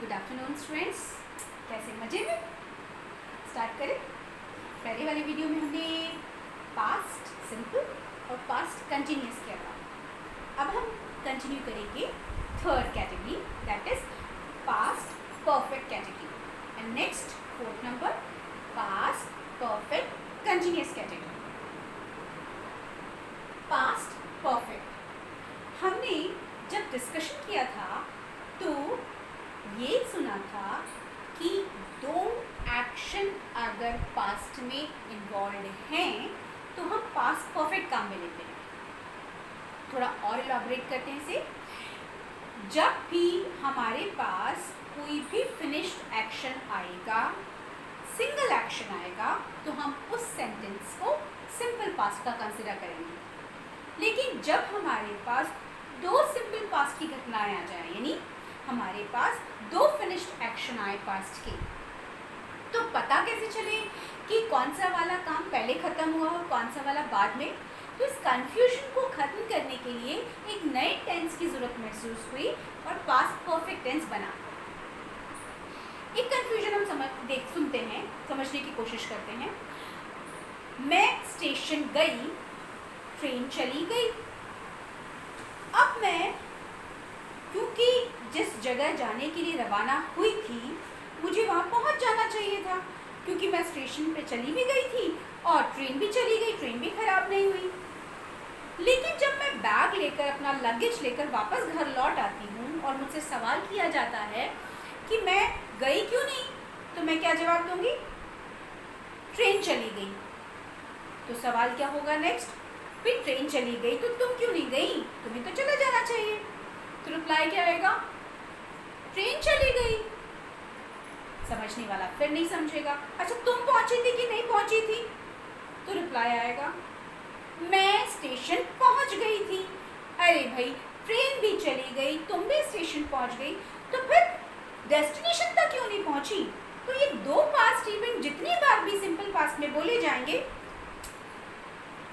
Good afternoon students, कैसे मजे में। स्टार्ट करें। पहले वाले वीडियो में हमने पास्ट सिंपल और पास्ट कंटिन्यूस किया था। अब हम कंटिन्यू करेंगे third category, that is past perfect category, and next fourth number past perfect continuous category. Past perfect हमने जब डिस्कशन किया था तो ये सुना था कि दो एक्शन अगर पास्ट में इन्वॉल्व हैं तो हम पास्ट परफेक्ट काम में लेते हैं। थोड़ा और इलाबोरेट करते हैं इसे। जब भी हमारे पास कोई भी फिनिश्ड एक्शन आएगा, सिंगल एक्शन आएगा, तो हम उस सेंटेंस को सिंपल पास्ट का कंसिडर करेंगे। लेकिन जब हमारे पास दो सिंपल पास्ट की घटनाएं आ जाए, यानी हमारे पास दो फिनिश्ड एक्शन आए पास्ट के, तो पता कैसे चले कि कौन सा वाला काम पहले खत्म हुआ और कौन सा वाला बाद में। तो इस कंफ्यूजन को खत्म करने के लिए एक नए टेंस की जरूरत महसूस हुई और पास्ट परफेक्ट टेंस बना। एक कंफ्यूजन हम सुनते हैं, समझने की कोशिश करते हैं। मैं स्टेशन गई, ट्रेन चली गई। अब मैं क्योंकि जिस जगह जाने के लिए रवाना हुई थी मुझे वहाँ पहुँच जाना चाहिए था, क्योंकि मैं स्टेशन पे चली भी गई थी और ट्रेन भी चली गई, ट्रेन भी खराब नहीं हुई। लेकिन जब मैं बैग लेकर, अपना लगेज लेकर वापस घर लौट आती हूँ और मुझसे सवाल किया जाता है कि मैं गई क्यों नहीं, तो मैं क्या जवाब दूंगी? ट्रेन चली गई। तो सवाल क्या होगा नेक्स्ट? फिर ट्रेन चली गई तो तुम क्यों नहीं गई, तुम्हें तो चला जाना चाहिए। तो रिप्लाई क्या आएगा? ट्रेन चली गई। समझने वाला फिर नहीं समझेगा। अच्छा, तुम पहुंची थी कि नहीं पहुंची थी? तो रिप्लाई आएगा मैं स्टेशन पहुंच गई थी। अरे भाई, ट्रेन भी चली गई, तुम भी स्टेशन पहुंच गई, तो फिर डेस्टिनेशन तक क्यों नहीं पहुंची? तो ये दो पास्ट इवेंट जितनी बार भी सिंपल पास्ट में बोले जाएंगे,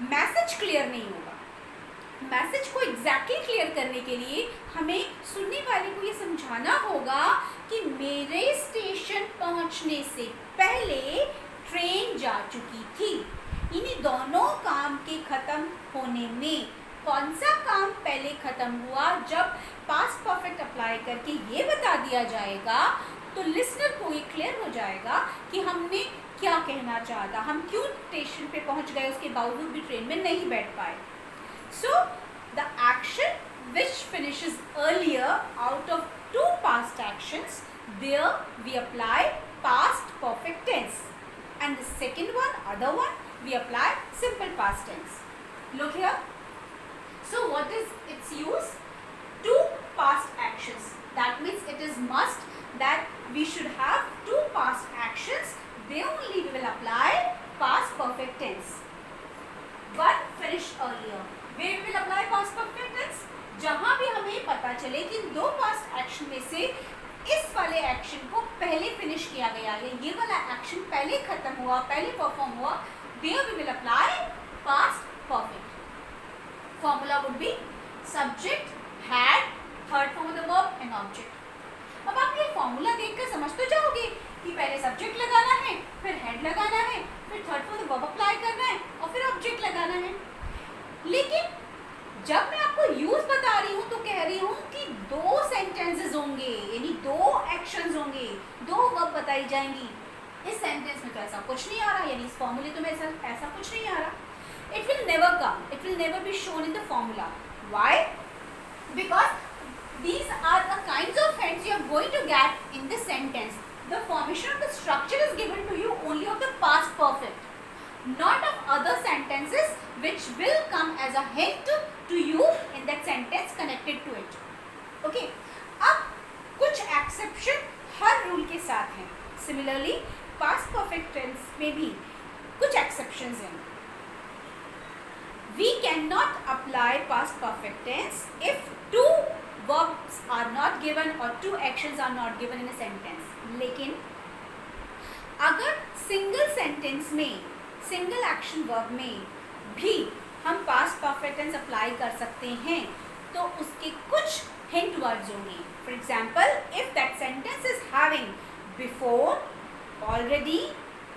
मैसेज क्लियर नहीं होगा। मैसेज को एग्जैक्टली क्लियर करने के लिए हमें सुनने वाले को ये समझाना होगा कि मेरे स्टेशन पहुंचने से पहले ट्रेन जा चुकी थी। इन्हीं दोनों काम के खत्म होने में कौन सा काम पहले खत्म हुआ, जब पास्ट परफेक्ट अप्लाई करके ये बता दिया जाएगा तो लिसनर को ये क्लियर हो जाएगा कि हमने क्या कहना चाहा था, हम क्यों स्टेशन पे पहुंच गए, उसके बावजूद भी ट्रेन में नहीं बैठ पाए। So the action which finishes earlier out of two past actions, there we apply past perfect tense, and the second one, other one, we apply simple past tense. Look here. So what is its use? Two past actions. That means it is must that we should have two past actions. Then only we will apply past perfect tense. One finished earlier. Where we will apply past perfect tense? जहाँ भी हमें पता चले कि दो past action में से इस वाले एक्शन को पहले फिनिश किया गया है, ये वाला एक्शन पहले खत्म हुआ, पहले परफॉर्म हुआ, there we will apply past perfect. Formula would be subject, had, third form of the verb and object. अब आप ये फॉर्मूला देखकर समझ तो जाओगे कि पहले सब्जेक्ट लगाना है, फिर हेड लगाना है, फिर third form of the verb apply करना है और फिर ऑब्जेक्ट लगाना है। लेकिन जब मैं आपको यूज बता रही हूँ तो कह रही हूँ कि दो सेंटेंसेस होंगे, यानी दो एक्शंस होंगे, दो वर्ब बताई जाएंगी। इस सेंटेंस में तो ऐसा कुछ नहीं आ रहा, यानी इस फॉर्मूले तो में ऐसा कुछ नहीं आ रहा। It will never come, it will never be shown in the formula. Why? Because these are the kinds of hints you are going to get in the sentence. The formation of the structure is given to you only of the past perfect, not of other sentences which will come as a hint to you in that sentence connected to it. Okay, अब कुछ exception हर rule के साथ हैं। Similarly, past perfect tense में भी कुछ exceptions हैं। We cannot apply past perfect tense if two verbs are not given or two actions are not given in a sentence. लेकिन अगर सिंगल सेंटेंस में, सिंगल एक्शन वर्ब में भी हम पास्ट परफेक्ट टेंस अप्लाई कर सकते हैं तो उसके कुछ हिंट वर्ड्स होंगे। For example, if that sentence is before, already,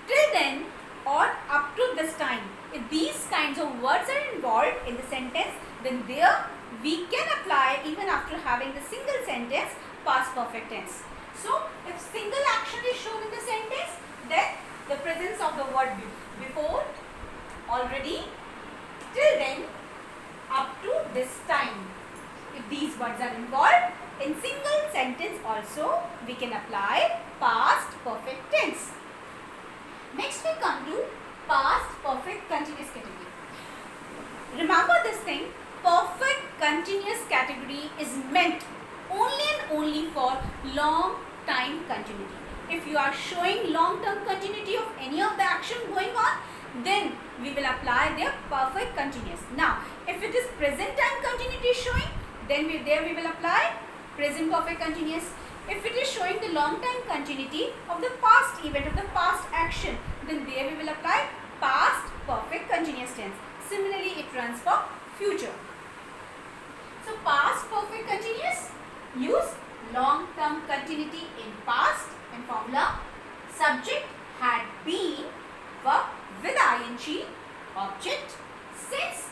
till then, or up to this time. If these kinds of words are involved in the sentence, then there we can apply, even after having the single sentence, past perfect tense. So if single action is shown in the sentence, then the presence of the word before, already, till then, up to this time. If these words are involved in single sentence also, we can apply past perfect tense. Next we come to past perfect continuous category. Remember this thing, perfect continuous category is meant only and only for long time continuity. If you are showing long term continuity of any of the action going on, then we will apply their perfect continuous. Now, if it is present time continuity showing, then we will apply present perfect continuous. If it is showing the long time continuity of the past event, of the past action, then there we will apply past perfect continuous tense. Similarly, it runs for future. So, past perfect continuous, use long term continuity in past and formula. Subject had been, verb with ing, object, since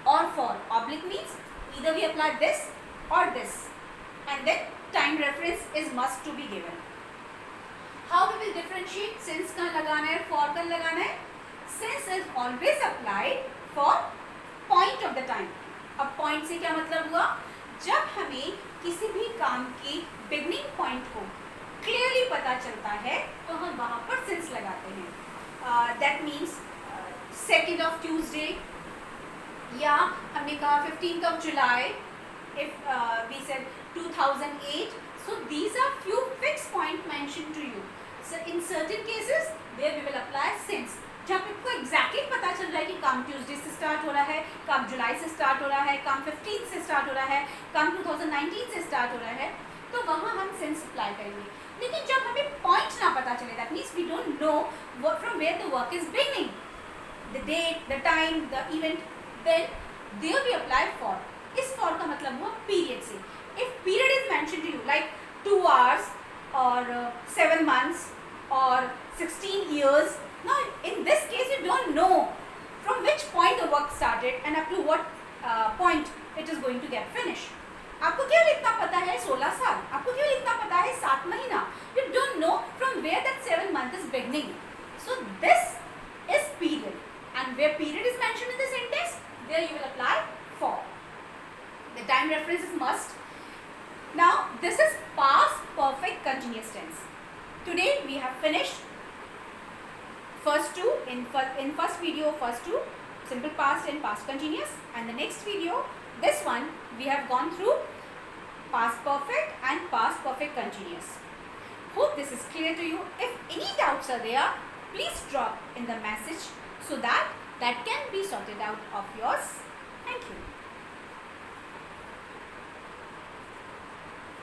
or for. Oblique means either we apply this or this, and then time reference is must to be given. How we will differentiate since का लगाना है, for का लगाना है? Since is always applied for point of the time. अब point से क्या मतलब हुआ? जब हमें किसी भी काम के beginning point को clearly पता चलता है, तो हम वहाँ पर since लगाते हैं. That means 2nd of Tuesday, या हमने कहा 15th of July, if we said 2008. So these are few fixed point mentioned to you. So in certain cases there we will apply since. जब आपको exactly पता चल रहा है कि काम Tuesday से start हो रहा है, काम July से start हो रहा है, काम 15th से start हो रहा है, काम 2019 से start हो रहा है, तो वहाँ हम since apply करेंगे. लेकिन जब हमें point ना पता चले, that means we don't know what from where the work is beginning, the date, the time, the event, then there we apply for. इस for का मतलब हुआ period से. If period is mentioned to you like 2 hours or 7 months or 16 years, now in this case you don't know from which point the work started and up to what point it is going to get finished. आपको क्यों लिखना पता है 16 साल? आपको क्यों लिखना पता है 7 महीना? You don't know from where that 7 month is beginning. So this is period, and where period is mentioned in the sentence, there you will apply for. The time reference is must. Now this is past perfect continuous tense. Today we have finished first two in first video, first two simple past and past continuous, and the next video, this one, we have gone through past perfect and past perfect continuous. Hope this is clear to you. If any doubts are there, please drop in the message so that can be sorted out of yours. Thank you.